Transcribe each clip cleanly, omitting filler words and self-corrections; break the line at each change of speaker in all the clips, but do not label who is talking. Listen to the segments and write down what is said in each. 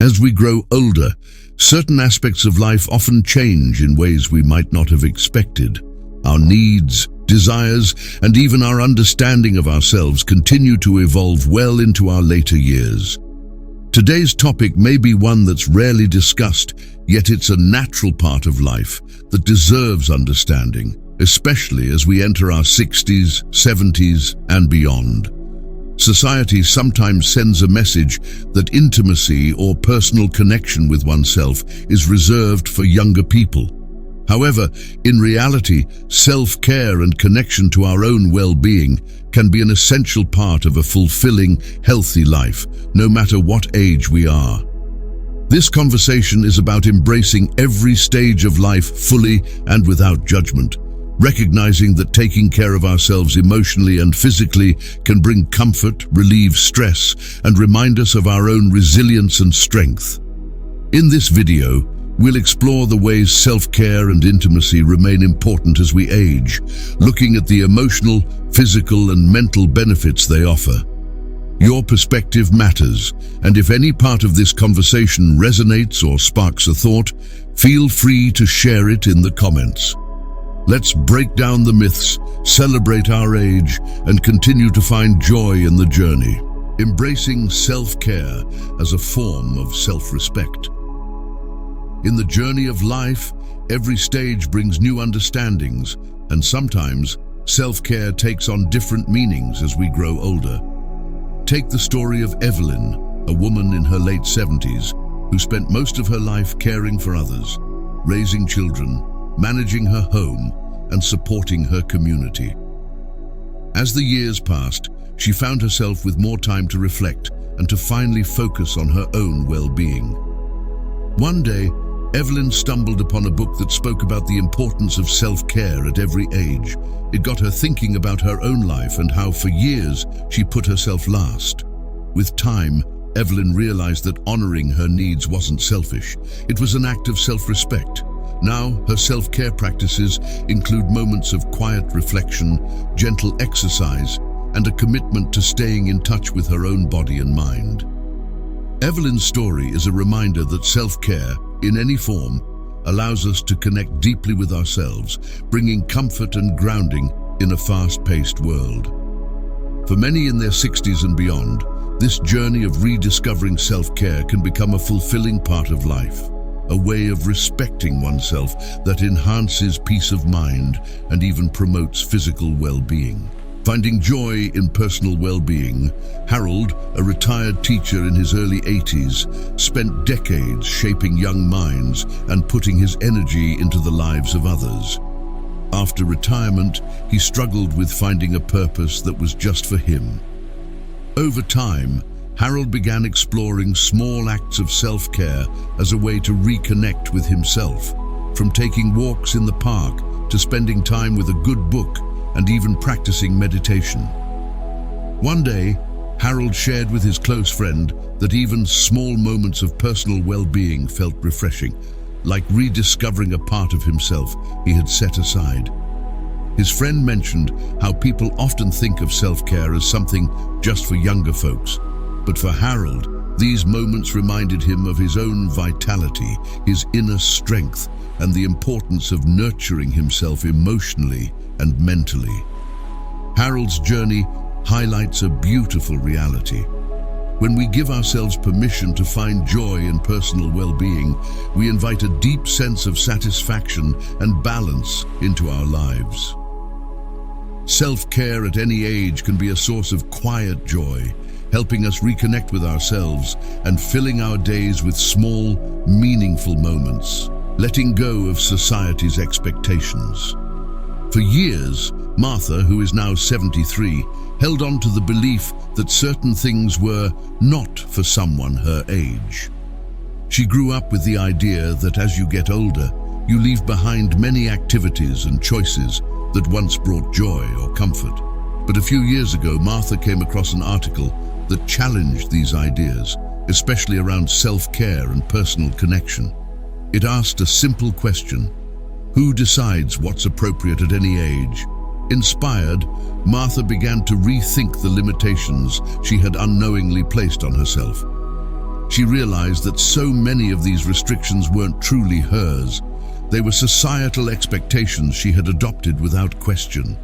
As we grow older, certain aspects of life often change in ways we might not have expected. Our needs, desires, and even our understanding of ourselves continue to evolve well into our later years. Today's topic may be one that's rarely discussed, yet it's a natural part of life that deserves understanding, especially as we enter our 60s, 70s, and beyond. Society sometimes sends a message that intimacy or personal connection with oneself is reserved for younger people. However, in reality, self-care and connection to our own well-being can be an essential part of a fulfilling, healthy life, no matter what age we are. This conversation is about embracing every stage of life fully and without judgment, recognizing that taking care of ourselves emotionally and physically can bring comfort, relieve stress, and remind us of our own resilience and strength. In this video, we'll explore the ways self-care and intimacy remain important as we age, looking at the emotional, physical, and mental benefits they offer. Your perspective matters, and if any part of this conversation resonates or sparks a thought, feel free to share it in the comments. Let's break down the myths, celebrate our age, and continue to find joy in the journey, embracing self-care as a form of self-respect. In the journey of life, every stage brings new understandings, and sometimes self-care takes on different meanings as we grow older. Take the story of Evelyn, a woman in her late 70s, who spent most of her life caring for others, raising children, managing her home, and supporting her community. As the years passed, she found herself with more time to reflect and to finally focus on her own well-being. One day, Evelyn stumbled upon a book that spoke about the importance of self-care at every age. It got her thinking about her own life and how for years she put herself last. With time, Evelyn realized that honoring her needs wasn't selfish. It was an act of self-respect. Now, her self-care practices include moments of quiet reflection, gentle exercise, and a commitment to staying in touch with her own body and mind. Evelyn's story is a reminder that self-care, in any form, allows us to connect deeply with ourselves, bringing comfort and grounding in a fast-paced world. For many in their 60s and beyond, this journey of rediscovering self-care can become a fulfilling part of life, a way of respecting oneself that enhances peace of mind and even promotes physical well-being. Finding joy in personal well-being, Harold, a retired teacher in his early 80s, spent decades shaping young minds and putting his energy into the lives of others. After retirement, he struggled with finding a purpose that was just for him. Over time, Harold began exploring small acts of self-care as a way to reconnect with himself, from taking walks in the park to spending time with a good book and even practicing meditation. One day, Harold shared with his close friend that even small moments of personal well-being felt refreshing, like rediscovering a part of himself he had set aside. His friend mentioned how people often think of self-care as something just for younger folks, but for Harold, these moments reminded him of his own vitality, his inner strength, and the importance of nurturing himself emotionally and mentally. Harold's journey highlights a beautiful reality. When we give ourselves permission to find joy in personal well-being, we invite a deep sense of satisfaction and balance into our lives. Self-care at any age can be a source of quiet joy, helping us reconnect with ourselves and filling our days with small, meaningful moments, letting go of society's expectations. For years, Martha, who is now 73, held on to the belief that certain things were not for someone her age. She grew up with the idea that as you get older, you leave behind many activities and choices that once brought joy or comfort. But a few years ago, Martha came across an article that challenged these ideas, especially around self-care and personal connection. It asked a simple question: who decides what's appropriate at any age? Inspired, Martha began to rethink the limitations she had unknowingly placed on herself. She realized that so many of these restrictions weren't truly hers. They were societal expectations she had adopted without question.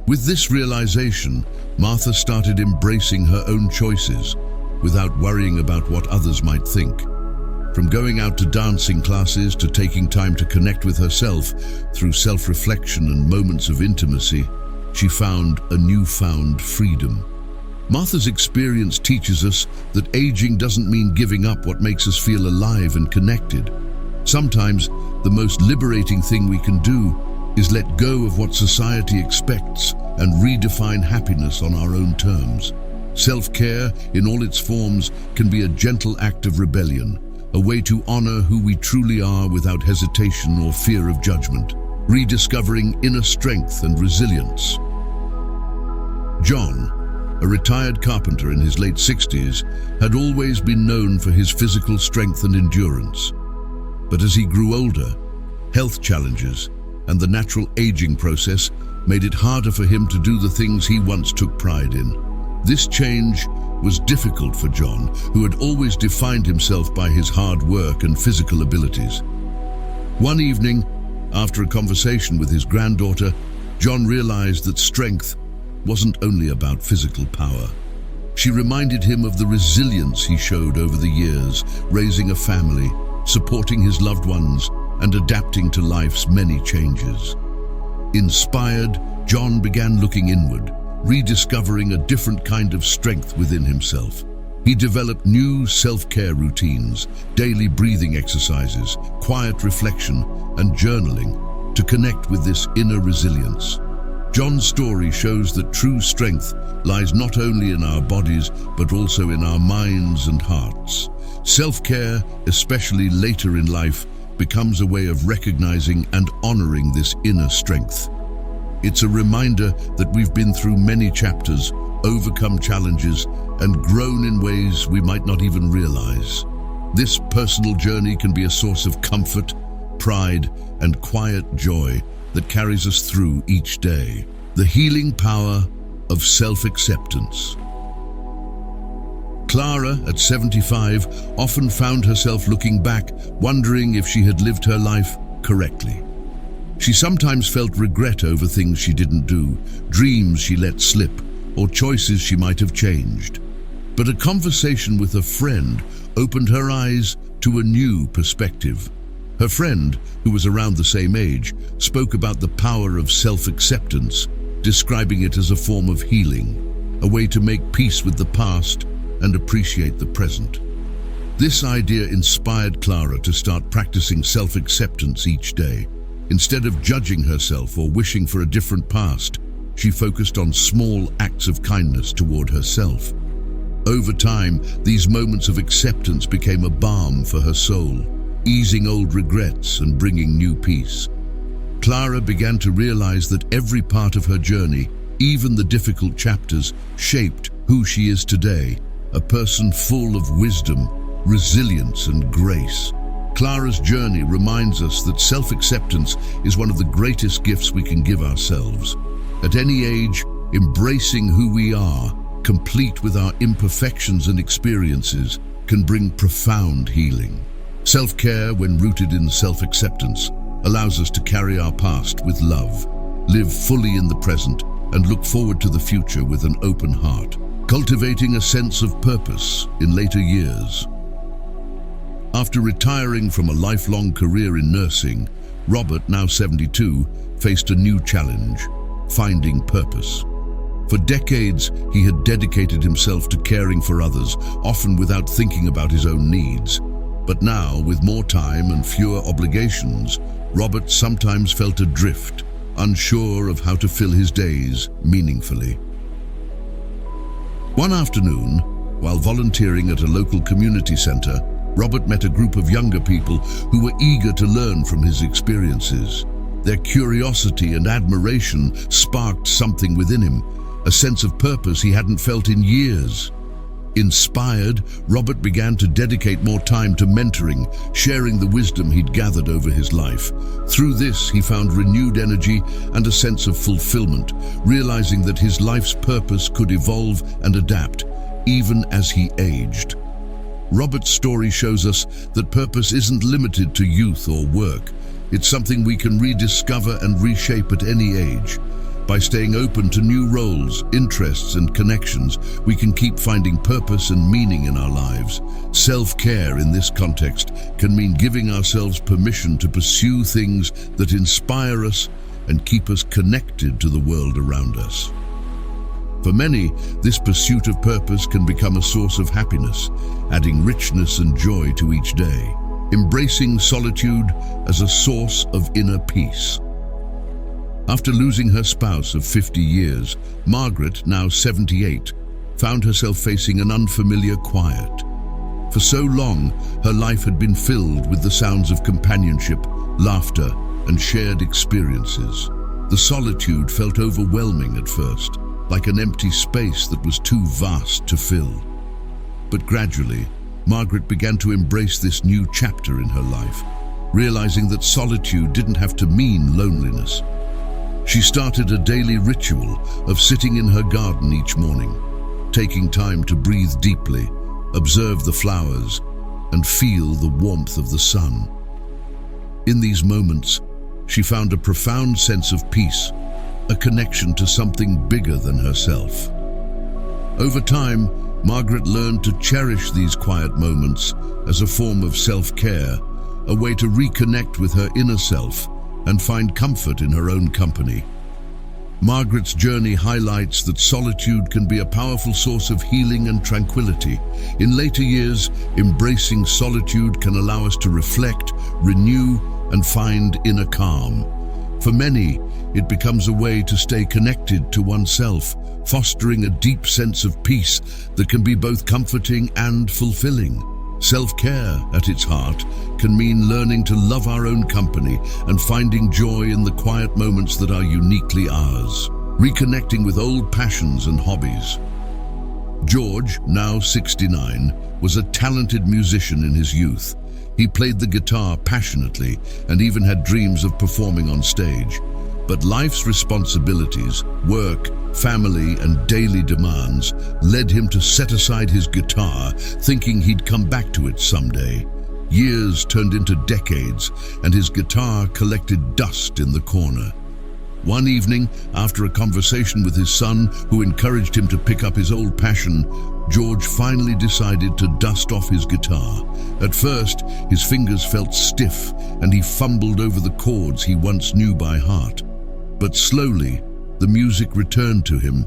With this realization, Martha started embracing her own choices without worrying about what others might think. From going out to dancing classes to taking time to connect with herself through self-reflection and moments of intimacy, she found a newfound freedom. Martha's experience teaches us that aging doesn't mean giving up what makes us feel alive and connected. Sometimes, the most liberating thing we can do is let go of what society expects and redefine happiness on our own terms. Self-care, in all its forms, can be a gentle act of rebellion, a way to honor who we truly are without hesitation or fear of judgment, rediscovering inner strength and resilience. John, a retired carpenter in his late 60s, had always been known for his physical strength and endurance. But as he grew older, health challenges and the natural aging process made it harder for him to do the things he once took pride in. This change was difficult for John, who had always defined himself by his hard work and physical abilities. One evening, after a conversation with his granddaughter, John realized that strength wasn't only about physical power. She reminded him of the resilience he showed over the years, raising a family, supporting his loved ones, and adapting to life's many changes. Inspired, John began looking inward, rediscovering a different kind of strength within himself. He developed new self-care routines, daily breathing exercises, quiet reflection, and journaling to connect with this inner resilience. John's story shows that true strength lies not only in our bodies, but also in our minds and hearts. Self-care, especially later in life, becomes a way of recognizing and honoring this inner strength. It's a reminder that we've been through many chapters, overcome challenges, and grown in ways we might not even realize. This personal journey can be a source of comfort, pride, and quiet joy that carries us through each day. The healing power of self-acceptance. Clara, at 75, often found herself looking back, wondering if she had lived her life correctly. She sometimes felt regret over things she didn't do, dreams she let slip, or choices she might have changed. But a conversation with a friend opened her eyes to a new perspective. Her friend, who was around the same age, spoke about the power of self-acceptance, describing it as a form of healing, a way to make peace with the past and appreciate the present. This idea inspired Clara to start practicing self-acceptance each day. Instead of judging herself or wishing for a different past, she focused on small acts of kindness toward herself. Over time, these moments of acceptance became a balm for her soul, easing old regrets and bringing new peace. Clara began to realize that every part of her journey, even the difficult chapters, shaped who she is today, a person full of wisdom, resilience, and grace. Clara's journey reminds us that self-acceptance is one of the greatest gifts we can give ourselves. At any age, embracing who we are, complete with our imperfections and experiences, can bring profound healing. Self-care, when rooted in self-acceptance, allows us to carry our past with love, live fully in the present, and look forward to the future with an open heart, cultivating a sense of purpose in later years. After retiring from a lifelong career in nursing, Robert, now 72, faced a new challenge: finding purpose. For decades, he had dedicated himself to caring for others, often without thinking about his own needs. But now, with more time and fewer obligations, Robert sometimes felt adrift, unsure of how to fill his days meaningfully. One afternoon, while volunteering at a local community center, Robert met a group of younger people who were eager to learn from his experiences. Their curiosity and admiration sparked something within him, a sense of purpose he hadn't felt in years. Inspired, Robert began to dedicate more time to mentoring, sharing the wisdom he'd gathered over his life. Through this, he found renewed energy and a sense of fulfillment, realizing that his life's purpose could evolve and adapt, even as he aged. Robert's story shows us that purpose isn't limited to youth or work. It's something we can rediscover and reshape at any age. By staying open to new roles, interests, and connections, we can keep finding purpose and meaning in our lives. Self-care in this context can mean giving ourselves permission to pursue things that inspire us and keep us connected to the world around us. For many, this pursuit of purpose can become a source of happiness, adding richness and joy to each day, embracing solitude as a source of inner peace. After losing her spouse of 50 years, Margaret, now 78, found herself facing an unfamiliar quiet. For so long, her life had been filled with the sounds of companionship, laughter, and shared experiences. The solitude felt overwhelming at first, like an empty space that was too vast to fill. But gradually, Margaret began to embrace this new chapter in her life, realizing that solitude didn't have to mean loneliness. She started a daily ritual of sitting in her garden each morning, taking time to breathe deeply, observe the flowers, and feel the warmth of the sun. In these moments, she found a profound sense of peace, a connection to something bigger than herself. Over time, Margaret learned to cherish these quiet moments as a form of self-care, a way to reconnect with her inner self and find comfort in her own company. Margaret's journey highlights that solitude can be a powerful source of healing and tranquility. In later years, embracing solitude can allow us to reflect, renew, and find inner calm. For many, it becomes a way to stay connected to oneself, fostering a deep sense of peace that can be both comforting and fulfilling. Self-care, at its heart, can mean learning to love our own company and finding joy in the quiet moments that are uniquely ours. Reconnecting with old passions and hobbies. George, now 69, was a talented musician in his youth. He played the guitar passionately and even had dreams of performing on stage. But life's responsibilities, work, family, and daily demands led him to set aside his guitar, thinking he'd come back to it someday. Years turned into decades, and his guitar collected dust in the corner. One evening, after a conversation with his son, who encouraged him to pick up his old passion, George finally decided to dust off his guitar. At first, his fingers felt stiff, and he fumbled over the chords he once knew by heart. But slowly, the music returned to him,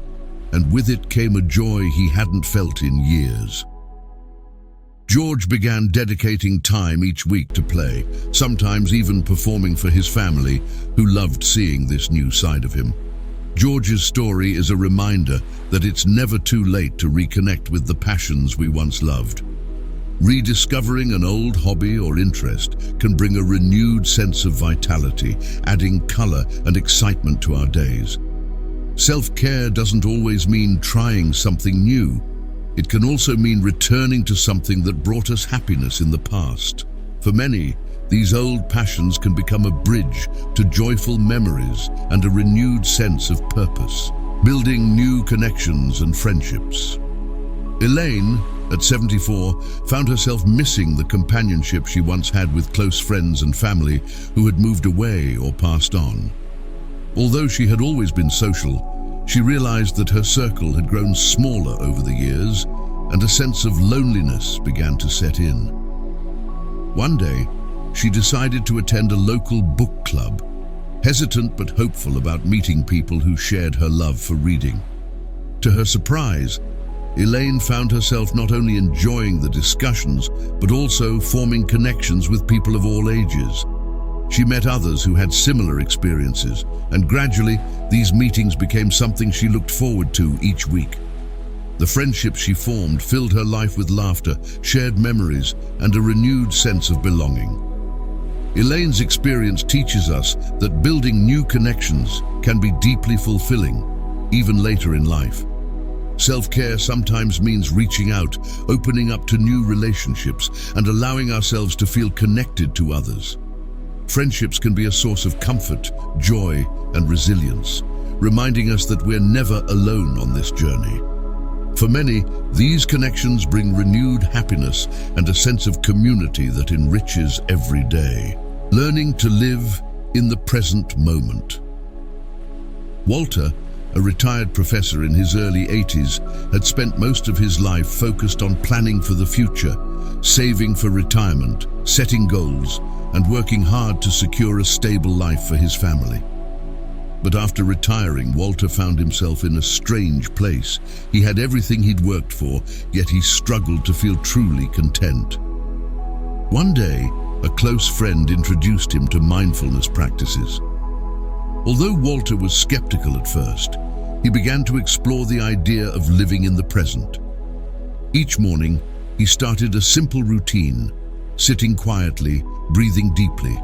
and with it came a joy he hadn't felt in years. George began dedicating time each week to play, sometimes even performing for his family, who loved seeing this new side of him. George's story is a reminder that it's never too late to reconnect with the passions we once loved. Rediscovering an old hobby or interest can bring a renewed sense of vitality, adding color and excitement to our days. Self-care doesn't always mean trying something new. It can also mean returning to something that brought us happiness in the past. For many, these old passions can become a bridge to joyful memories and a renewed sense of purpose, building new connections and friendships. Elaine, at 74, found herself missing the companionship she once had with close friends and family who had moved away or passed on. Although she had always been social, she realized that her circle had grown smaller over the years, and a sense of loneliness began to set in. One day, she decided to attend a local book club, hesitant but hopeful about meeting people who shared her love for reading. To her surprise, Elaine found herself not only enjoying the discussions, but also forming connections with people of all ages. She met others who had similar experiences, and gradually, these meetings became something she looked forward to each week. The friendships she formed filled her life with laughter, shared memories, and a renewed sense of belonging. Elaine's experience teaches us that building new connections can be deeply fulfilling, even later in life. Self-care sometimes means reaching out, opening up to new relationships, and allowing ourselves to feel connected to others. Friendships can be a source of comfort, joy, and resilience, reminding us that we're never alone on this journey. For many, these connections bring renewed happiness and a sense of community that enriches every day. Learning to live in the present moment. Walter, a retired professor in his early 80s, had spent most of his life focused on planning for the future, saving for retirement, setting goals, and working hard to secure a stable life for his family. But after retiring, Walter found himself in a strange place. He had everything he'd worked for, yet he struggled to feel truly content. One day, a close friend introduced him to mindfulness practices. Although Walter was skeptical at first, he began to explore the idea of living in the present. Each morning, he started a simple routine, sitting quietly, breathing deeply,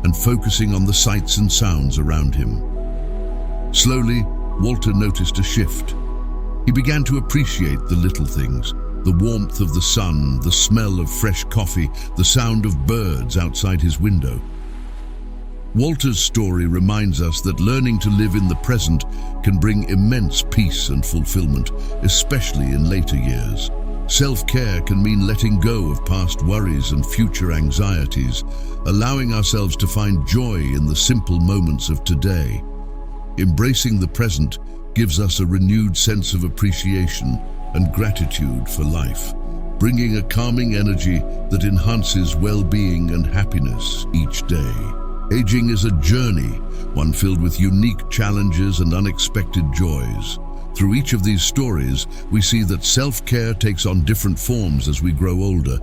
and focusing on the sights and sounds around him. Slowly, Walter noticed a shift. He began to appreciate the little things, the warmth of the sun, the smell of fresh coffee, the sound of birds outside his window. Walter's story reminds us that learning to live in the present can bring immense peace and fulfillment, especially in later years. Self-care can mean letting go of past worries and future anxieties, allowing ourselves to find joy in the simple moments of today. Embracing the present gives us a renewed sense of appreciation and gratitude for life, bringing a calming energy that enhances well-being and happiness each day. Aging is a journey, one filled with unique challenges and unexpected joys. Through each of these stories, we see that self-care takes on different forms as we grow older.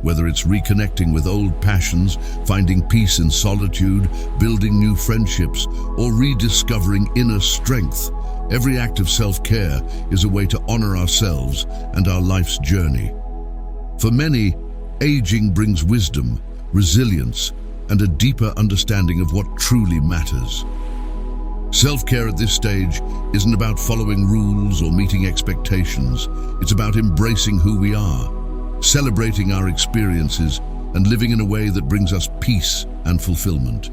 Whether it's reconnecting with old passions, finding peace in solitude, building new friendships, or rediscovering inner strength, every act of self-care is a way to honor ourselves and our life's journey. For many, aging brings wisdom, resilience, and a deeper understanding of what truly matters. Self-care at this stage isn't about following rules or meeting expectations. It's about embracing who we are, celebrating our experiences, and living in a way that brings us peace and fulfillment.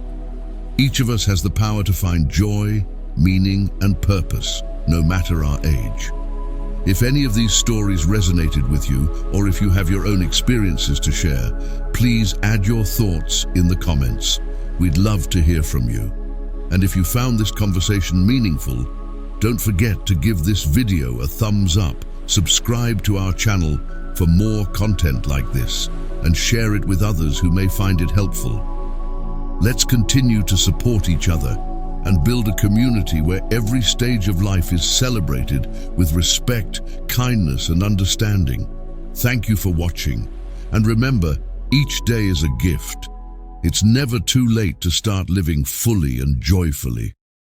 Each of us has the power to find joy, meaning, and purpose, no matter our age. If any of these stories resonated with you, or if you have your own experiences to share, please add your thoughts in the comments. We'd love to hear from you. And if you found this conversation meaningful, don't forget to give this video a thumbs up, subscribe to our channel for more content like this, and share it with others who may find it helpful. Let's continue to support each other and build a community where every stage of life is celebrated with respect, kindness, and understanding. Thank you for watching. And remember, each day is a gift. It's never too late to start living fully and joyfully.